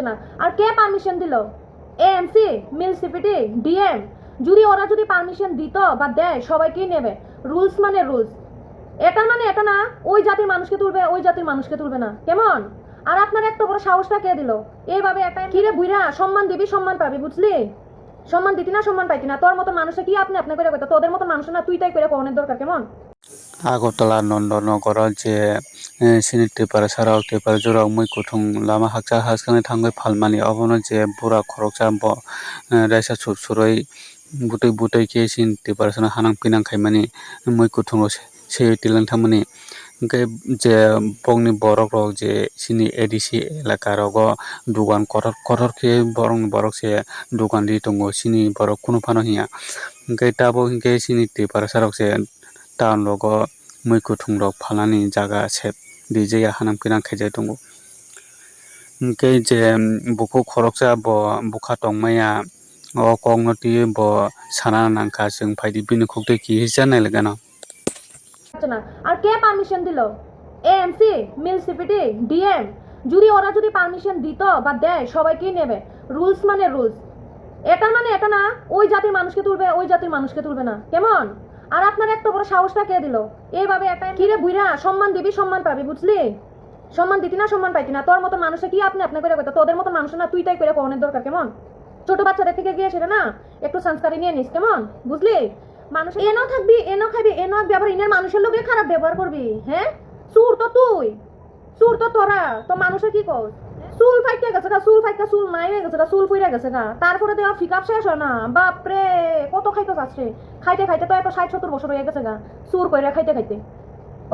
না। আর কে পারমিশন দিল? AMC, municipality, DM. যদি ওরা যদি পারমিশন দিত বা দেয় সবাইকেই নেবে। রুলস মানে রুলস। এটা মানে এটা না ওই জাতির মানুষকে তুলবে, ওই জাতির মানুষকে তুলবে না, কেমন? আর আপনার এত বড় সাহসটা কে দিল? এইভাবে একটা কিরে বুইরা সম্মান দিবি, সম্মান পাবি, বুঝলি? সম্মান দিতি না, সম্মান পাইতি না। তোর মতো মানুষে কি আপনি আপনি করে কইতো? তোদের মতো মানুষ না তুই তাই করে কোনের দরকার, কেমন? আগরতলা नन्दनगराव जे सिनि टिपार साराव टिपार जुराव मैकुथुं लामा हाकसा हासखांनाय थांबाय फालमानि अबनो जे बुरा खरकसा रायसा सुरसुरै बुतै बुतै के सिनि टिपार साना हानां पिनां खायमानि मैकुथुं से टिलां थांमानि ओमफ्राय जे बंनि बरक रक जे सिनि एडिसि एलाका रग दुगान कथर के बरक से दुगान दी दङ सिनि बरक कुनु फानो हिया ओमफ्राय टाबो हिंके सिनि टिपार साराव से टाउन रग मैकुथुं रक फालानि जागा सेब दिजेया हानां पिनां खायजाय दङ ओमफ्राय जे बुखौ खरकसा बुखा दंमाया अ कगनति ब साना नांखा जों फायदि बिनु खौते की जानाय लगाना না। আর কে পারমিশন দিল? AMC, municipality, DM. যদি ওরা যদি পারমিশন দিত বা দেয় সবাইকেই নেবে। রুলস মানে রুলস। এটা মানে এটা না ওই জাতির মানুষকে তুলবে, ওই জাতির মানুষকে তুলবে না, কেমন? আর আপনার এত বড় সাহসটা কে দিল? এইভাবে একটা কিরে বুইরা সম্মান দিবি, সম্মান পাবি, বুঝলি? সম্মান দিতি না, সম্মান পাইতি না। তোর মতো মানুষে কি আপনি আপনি করে কইতো? তোদের মতো মানুষ না তুই তাই করে কোনের দরকার, কেমন? ছোট বাচ্চাদের থেকে গিয়ে সেটা না একটু সংস্কারে নিয়ে নিস, কেমন? বুঝলি? মানুষ এনো থাকবি, এনো খাবি, এনো আবার ইনের মানুষের লোকে খারাপ ব্যবহার করবি, হ্যাঁ? সুর তো তুই, সুর তো তোরা, তো মানুষের কি কর? চুল ফাইতে গেছে গা, চুল ফাইতে চুল নাই হয়ে গেছে গা, চুল ফুইরা গেছে গা। তারপরে দেওয়া ফিকাপ শেষ হয় না, বাপরে কত খাইতে চাচ্ছে। খাইতে খাইতে তো এত 60-70 বছর হয়ে গেছে গা, চুর কইরা খাইতে খাইতে।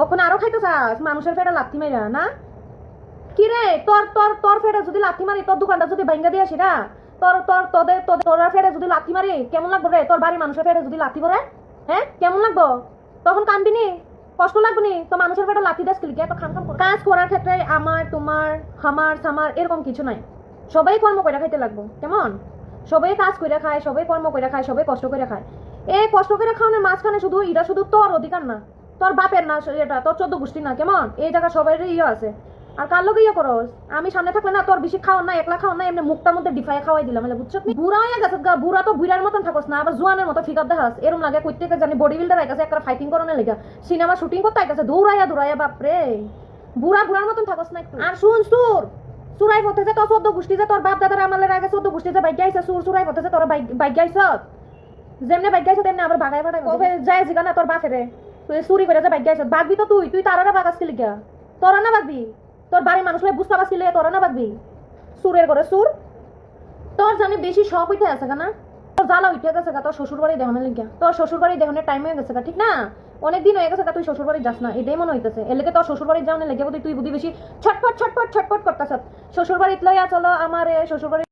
ওখানে আরো খাইতে চাস মানুষের ফেটা লাথি মাইরা না? কি রে তোর তোর তোর ফেটা যদি লাথি মারি, তোর দোকানটা যদি ভাঙ্গা দিয়ে আসি না, তোরা ফেটা যদি লাথি মারি কেমন লাগবে রে? তোর বাড়ির মানুষের ফেটা যদি লাথি করে, হ্যাঁ কেমন লাগবো? তখন কানবি নি? কষ্ট লাগবে নি? তো মানুষের ফেটা লাথি দেশ কিলিকে এত খাম খাম করে? কাজ করার ক্ষেত্রে আমার তোমার হামার সামার এরকম কিছু নাই। সবাই কর্ম করে খাইতে লাগবো, কেমন? সবাই কাজ করে খায়, সবাই কর্ম করে খায়, সবাই কষ্ট করে খায়। এই কষ্ট করে খাওয়ানোর মাঝখানে শুধু এটা শুধু তোর অধিকার না, তোর বাপের না, এটা তোর 14 গোষ্ঠী না, কেমন? এই জায়গা সবাই ইয়ে আছে। আর কার লোক ইয়ে করস? আমি সামনে থাকলে না তোর বেশি খাওয়ার না, একলা খাওয়ার না, এমনি মুখটার মধ্যে ডিফাই খাওয়াই দিলাম, বুঝছো? বুড়া হয়ে গেছে গা, বুড়া তো বুড়ার মতন থাকস না, আবার জোয়ানের মতো ফিকাপ দেখাস। এরম লাগে কই থেকে জানি বডি বিল্ডার আইতাছে একটা ফাইটিং করানোর লেগা, সিনেমা শুটিং করতে আইতাছে দৌড়াইয়া দৌড়াইয়া, বাপরে বুড়ার মতন থাকস না একটু। আর শুন সুর, সুরাই পথে যে তোর 14 গোষ্ঠী যে তোর বাপ দাদার আমলের আগে 14 গোষ্ঠী যে বাইক গাইছে, সুরাই পথে যে তোর বাইক গাইছ, যেমনে বাইক গাইছ তেমনি আবার বাগাই বাগাই কবে যায় জিগানা তোর বাপেরে তুই চুরি করে যে বাইক গাইছ। বাগবি তো তুই তারারা বাগাস কি লিগা? তোরা না বাগবি? তোর বাড়ির মানুষ বুঝতে পারছিলে তোরা না বাগবি? সুরের করে সুর। তোর জানি বেশি শখ উঠে আছে না, তোর জ্বালা উঠে গেছে গা তোর শ্বশুর বাড়ি দেখানোর লিগা। তোর শ্বশুর বাড়ি দেখানোর টাইম হয়ে গেছে গা, ঠিক না? অনেকদিন হয়ে গেছে গা তুই শ্বশুর বাড়ি যাস না, এটাই মনে হইতেছে। এর লেগে তোর শ্বশুর বাড়ি যাওয়ার লেগে তুই বুদ্ধি বেশি ছটফট ছটফট ছটফট করতেছ। শ্বশুর বাড়িতে লইয়া চলো আমার শ্বশুর বাড়ি